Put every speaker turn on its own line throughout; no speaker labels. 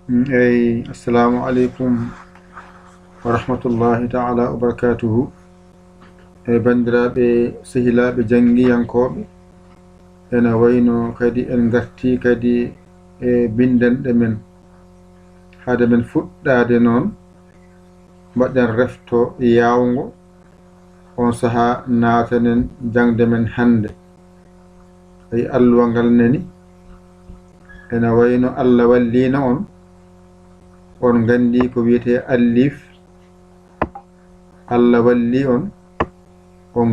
Assalamu alaikum wa rahmatullahi ta'ala wa barakatuhu. Bandiraɓe sehilaɓe jangiyankoɓe, ena wayno kadi en garti kadi bindanɗe men hade men fuɗɗade noon mbaɗen refto yawngo on saha natanen jangde men hande. Ay alluwa ngal nani ena wayno Allah wallina on gandi ko wiyete allif. Allah walli on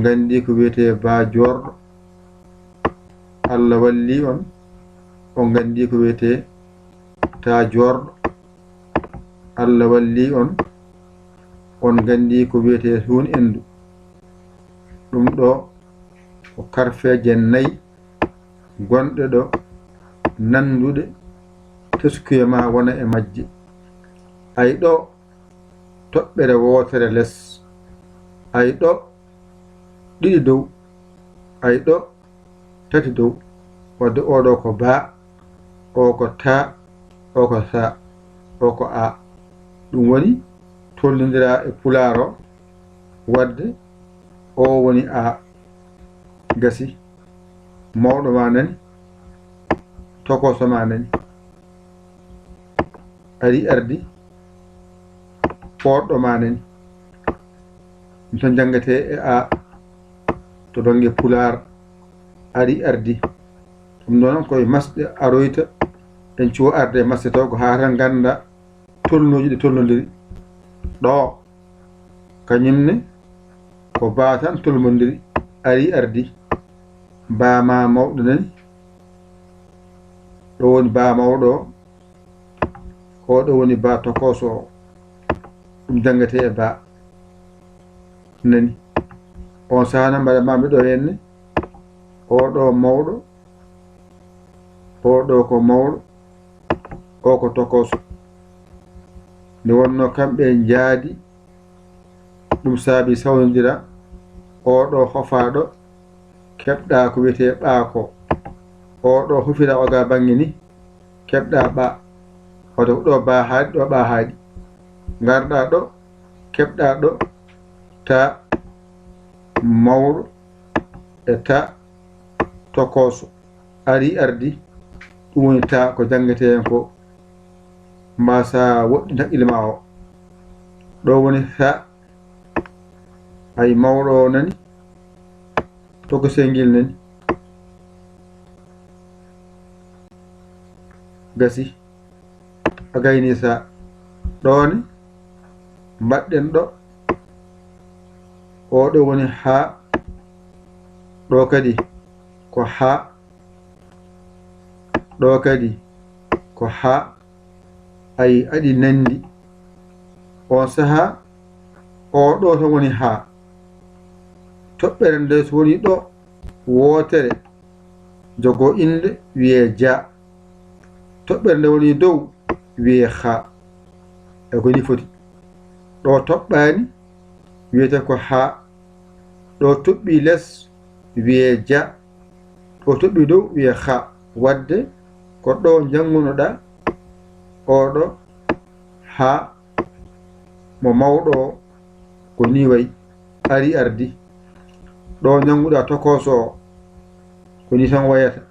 gandi ko wiyete bajorɗo. Allah walli on gandi ko wiyete tajorɗo. Allah walli on gandi ko wiyete hun endu. ɗum ɗo ko karfeje nayi gonɗe ɗo nanduɗe teskuye ma wona e majje. Ay ɗo toɓɓere wotere less, ay ɗo ɗiɗi dow, ay ɗo tati dow. wadde oɗo ko ba, o ko ta, o ko sa, o ko a. ɗum woni tollidira e pularo wadde o woni a. gasi mawɗo ma nani, tokoso ma nani, ari ardi poɗɗo ma nani. ɗum tan jangate e a to donge pular ari ardi. ɗum noon koye masɗe aroyta en cuwo arde e masɗe taw ko ha tan ganda tolnuji ɗi tolnodiri. ɗo kañumne ko ba tan tolmodiri ari ardi. bama mawɗo nani, ɗo woni ba mawɗo o ɗo woni ba tokoso o. ɗum jangate e ba nani. on sahana mbaɗa mami ɗo henne oɗo mawɗo, oɗo ko mawɗo, o ko tokoso. nde wonno kamɓe jaadi ɗum saabi sawnodira. oɗo hofaɗo keɓɗa ko wiyete ɓaako, oɗo hufira oga bangge ni keɓɗa ɓa. wadde ɗo ba haaɗi, ɗo ɓa haaɗi. garɗa ɗo keɓɗa ɗo ta mawɗo e ta tokoso ari ardi. ɗum woni ta ko jangete hen ko mbasa woɗɗi haqqille o. ɗo woni ha ay mawɗo nani, tokosel ngel nani. gasi a gayni sa ɗone mbaɗɗen ɗo. oɗo woni ha, ɗo kadi ko ha, ɗo kadi ko ha. ay aɗi nandi. on saha oɗo to woni ha. toɓɓere nde so woni ɗo wotere jogo inde wiye ja. toɓɓere nde woni dow wiye ha. e ko ni foti. ɗo toɓɓani wiyete ko ha. ɗo toɓɓi less wiye ja. ɗo toɓɓi dow wiye ha. wadde ko ɗo jangunoɗa oɗo ha mo mawɗo ko ni wayi ari ardi. ɗo janguɗa tokoso o ko ni tan wayata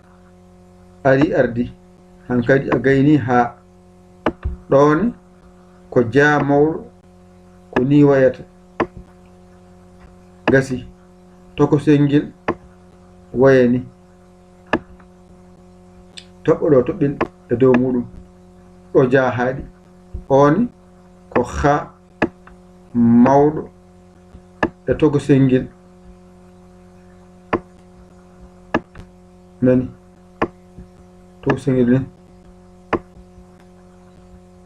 ari ardi. hankadi a gayni ha. ɗone ko ja mawɗo ko ni wayata. gasi tokosel ngel wayani. toɓɓo ɗo toɓɓil e dow muɗum. ɗo ja haaɗi. on ko ha mawɗo e tokosel ngel nani. tokosel ngel ni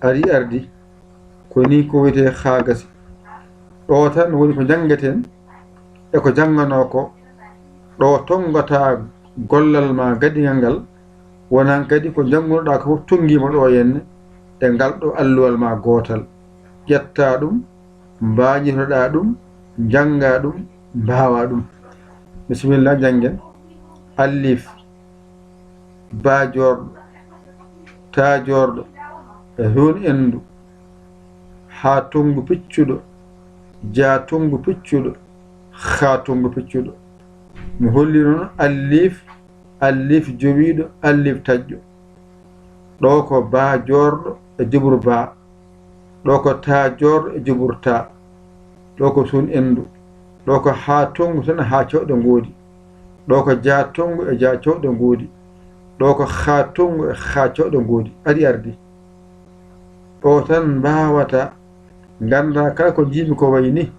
ari ardi ko ni ko wiyete ha. gasi ɗo tan woni ko jangeten e ko jangano ko. ɗo tongata gollal ma gadigal ngal wonan kadi ko jangunoɗa ko tongima ɗo henne e ngal ɗo alluwal ma gotal. ƴetta ɗum, mbañitoɗa ɗum, janga ɗum, mbawa ɗum. bisimillah jangen. allif, ba jorɗo, ta jorɗo, e hun endu ha tongu piccuɗo ja tongu piccuɗo ha tongu piccuɗo mi holli noon allif jowiɗo allif taƴƴo ɗo ko ba jorɗo e jubru ba ɗo ko ta jorɗo e jubru ta ɗo ko sun endu ɗo ko ha tongu tan ha cewɗo ngoodi ɗo ko ja tongu e ja cewɗo ngoodi ɗo ko ha tongu e ha cewɗo ngoodi aɗi ardi ɗo tan mbawata ganda kala ko jimi ko wayni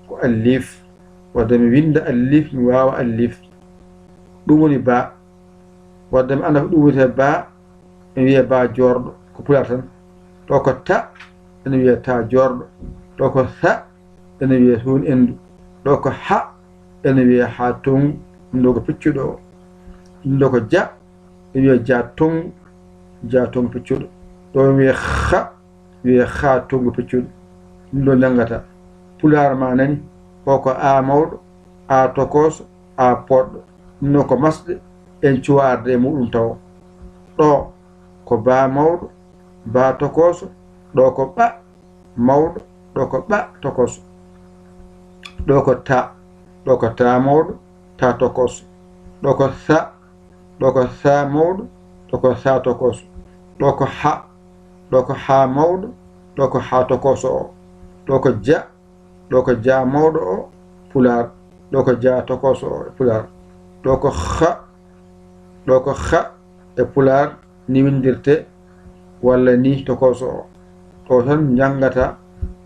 ko allif wadde mi winda allif mi wawa allif ɗum woni ba wadde mi anda ko ɗum wiyete ba mi wiya ba jorɗo ko pular tan ɗo ko ta ene wiya ta jorɗo ɗo ko sa ene wiya hun endu ɗo ko ha ene wiya ha tongu ɗum ɗo ko piccuɗo o ɗum ɗo ko ja ene wiya ja tongu piccuɗo ɗo wiya ha tongu piccuɗo ɗum ɗo nangata pular ma nani o ko a mawɗo a tokoso a poɗɗo ɗum ɗo ko masɗe en cuwa arde e muɗum taw ɗo ko ba mawɗo ba tokoso ɗo ko ɓa mawɗo ɗo ko ɓa tokoso ɗo ko ta mawɗo ta tokoso ɗo ko sa mawɗo ɗo ko sa tokoso ɗo ko ha mawɗo ɗo ko ha tokoso o ɗo ko ja mawɗo o pular ɗo ko ja tokoso o e pular ɗo ko ha e pular ni windirte walla ni tokoso o ɗo tan jangata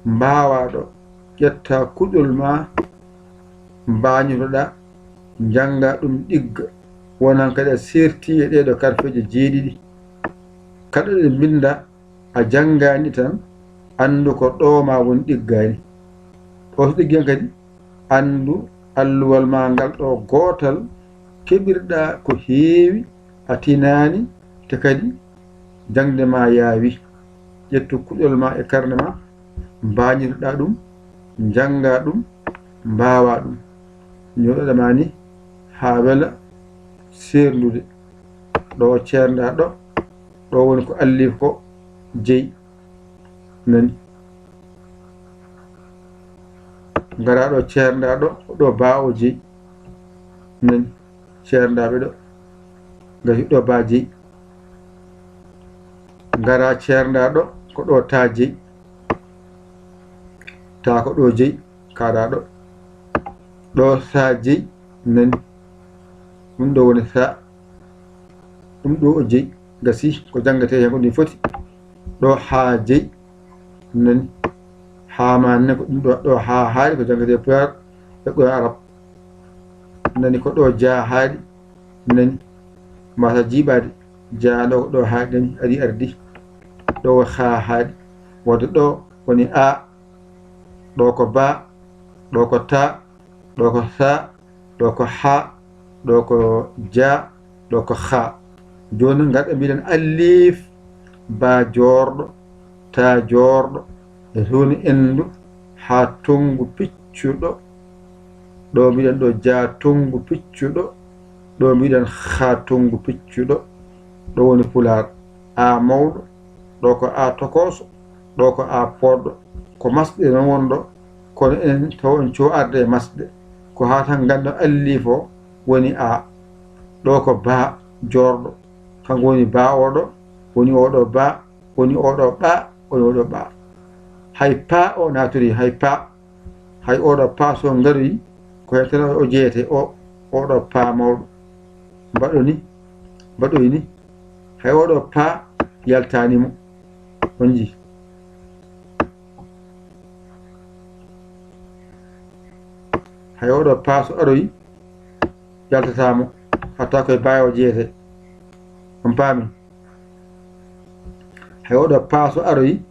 mbawa ɗo ƴetta kuɗol ma mbañotoɗa janga ɗum ɗigga wonan kadi a serti e ɗeɗo karfeje jeeɗiɗi kala ɗe binda a jangani tan andu ko ɗo ma woni ɗiggani ɗo so ɗiggen kadi andu alluwal ma ngal ɗo gotal keɓirɗa ko heewi a tinani te kadi jangde ma yaawi ƴettu kuɗol ma e karne ma mbañitoɗa ɗum janga ɗum mbawa ɗum ñoɗoɗama ni ha wela serlude ɗo ceerda ɗo woni ko allif ko jeyi nani gara ɗo ceerda ɗo ba o jeyi nani ceerdaɓe ɗo gati ɗo ba jeyi gara ceerda ɗo ko ɗo ta jeyi ta ko ɗo jeyi kaɗa ɗo sa jeyi nani ɗum ɗo woni sa ɗum ɗo o jeyi gasi ko jangate hen ko ni foti ɗo ha jeyi nani ha manne ko ɗum ɗo ha haali ko jangate pular e ɗo arab nani ko ɗo ja haali nani mata jiiɓade ja ɗo ko ɗo haali nani aɗi ardi ɗo ha haali wadde ɗo woni a ɗo ko ba ɗo ko ta ɗo ko sa ɗo ko ha ɗo ko ja ɗo ko ha joni garɗo mbiɗen allif ba jorɗo ta jorɗo e huni endu ha tongu piccuɗo ɗo mbiɗen ɗo ja tongu piccuɗo ɗo mbiɗen ha tongu piccuɗo ɗo woni pular a mawɗo ɗo ko a tokoso ɗo ko a poɗɗo ko masɗe non wonɗo kono enen taw en co arde e masɗe ko ha tan ganda allif o woni a ɗo ko ba jorɗo kanko woni ba oɗo woni oɗo ba woni oɗo ɓa woni oɗo ɓa hay pa o natori hay oɗo pa so garoyi ko hen tan o jeyete oɗo pa mawɗo mbaɗoyi ni hay oɗo pa yaltanimo on ji hay oɗo pa so aroyi yaltatamo hatta koye bayo jeyete on paami hay oɗo pa so aroyi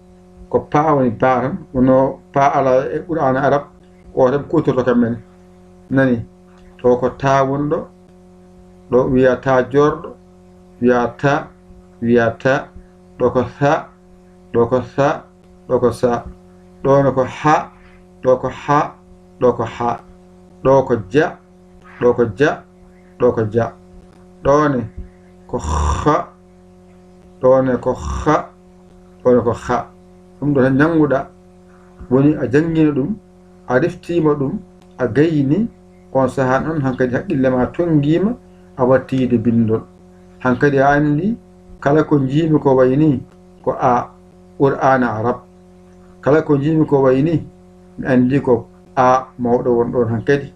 ko pa woni pa tan wono pa ala e qur'ana arab o tan kutorto kamɓene nani to ko ta wonɗo ɗo wiya ta jorɗo wiya ta ɗo ko sa ɗo ko sa ɗo ko sa ɗo ko ha ɗo ko ha ɗo ko ha ɗo ko ja ɗo ko ja ɗo ko ja ɗone ko ha ɗone ko ha oɗo ko ha. ɗum ɗo tan jannguɗa woni a janngina ɗum, a reftima ɗum, a gayni on sahan on hankkadi haqqille ma tonngima a wattide bindol. hankkadi a anndi kala ko jiimi ko wayni ko a qur'ana arab, kala ko jiimi ko wayni mi anndi ko a mawɗo won ɗon hankkadi,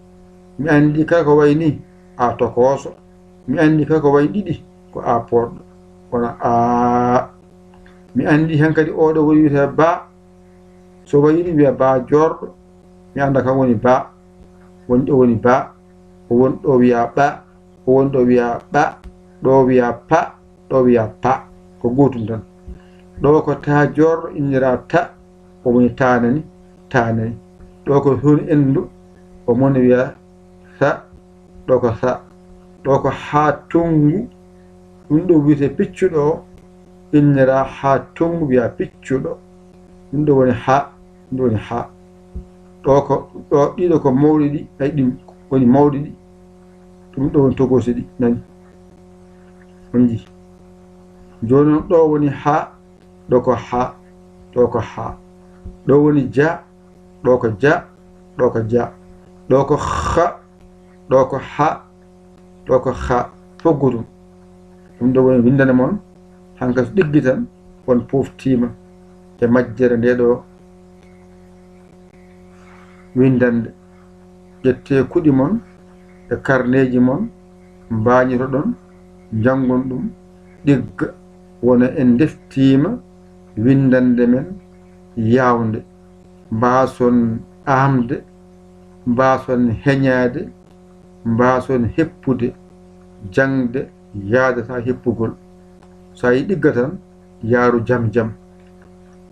mi anndi kala ko wayni a tokoso, mi anndi kala ko wayi ɗiɗi ko a poɗɗo wona a. mi anndi hankkadi oɗo woni wiyete ba, so wayni wiya ba jorɗo, mi anda kam woni ba, woni ɗo woni ba, o woni ɗo wiya ɓa, o woni ɗo wiya ɓa, ɗo wiya pa, ɗo wiya pa, ko gotum tan. ɗo ko ta jorɗo innira ta, o woni tanani tanani. ɗo ko honi endu, o moni wiya sa, ɗo ko sa. ɗo ko ha tongu, ɗum ɗo wiyete piccuɗo o innira ha tongu wiya piccuɗo, ɗum ɗo woni ha, ɗum woni ha. ɗo ko ɗo ɗiɗo ko mawɗi ɗi, ay ɗi woni mawɗi ɗi, ɗum ɗo woni togosi ɗi nani on ji. joni noon ɗo woni ha, ɗo ko ha, ɗo ko ha. ɗo woni ja, ɗo ko ja, ɗo ko ja. ɗo ko ha, ɗo ko ha, ɗo ko ha, fof gotum. ɗum ɗo woni windane moon hanka so ɗiggi tan on poftima e majjere nde ɗo windande. ƴette kuɗi mon e karneji mon, mbañito ɗon jangon ɗum ɗigga wona en deftima windande men yawnde, mbason amde, mbason heñade, mbason heppude jangde yaadata heppugol. sa yi ɗigga tan yaaru jam jam.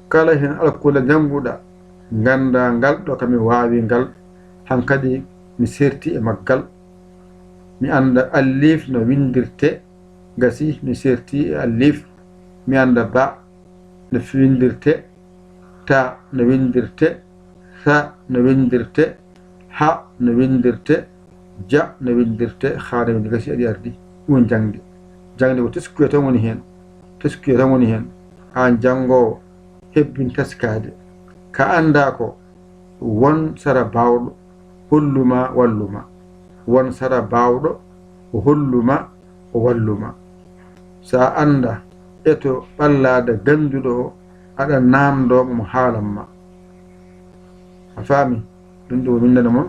kala hen alkula janguɗa ganda ngal ɗo kami wawi ngal, hankkadi mi serti e maggal. mi anda allif no windirte, gasi mi serti e allif. mi anda ba no windirte, ta no windirte, sa no windirte, ha no windirte, ja no windirte, ha no windirte. gasi aɗi ardi ɗum jangde. jangde ko teskuya tan woni hen, teskuya tan woni hen. an jangowo hebbin teskade, ka anda ko won sara bawɗo holluma walluma, won sara bawɗo o holluma o walluma. sa anda eto ɓallade ganduɗo o aɗa namdomo mo haalanma, a faami. ɗum ɗo windane mon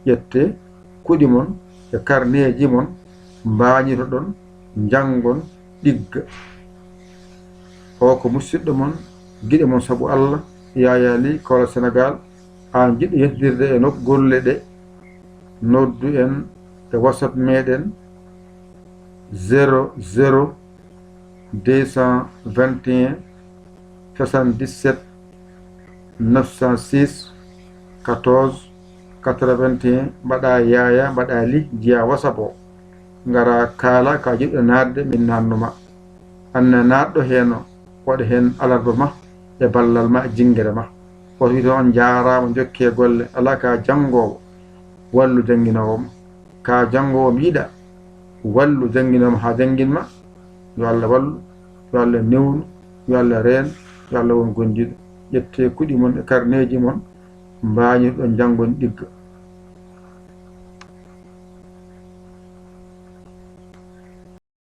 ƴette kuɗi mon e karneji mon, mbañito ɗon jangon ɗigga. o ko musidɗo mon guiɗe mon saabu Allah, Yaya Ly Kola Sénégal. an jiɗɗo yettodirde e golle ɗe, noddu en e WhatsApp meɗen 00 221 77 906 14 81. mbaɗa Yaya mbaɗa Ly jiya WhatsApp o, ngara kaala ka jiɗɗo nadde min nannuma. anne naɗɗo heno waɗa hen alarba ma e ballal ma e jingere ma. oto wito on jarama jokke golle, ala ka jangowo wallu janguinowomo, ka jangowo yiɗa wallu janguinomo ha janguinma. yo Allah wallu, yo Allah newnu, yo Allah reen, yo Allah won gondiɗo. ƴette kuɗi mon e karneji mon, mbañiɗo ɗon jangon ɗigga.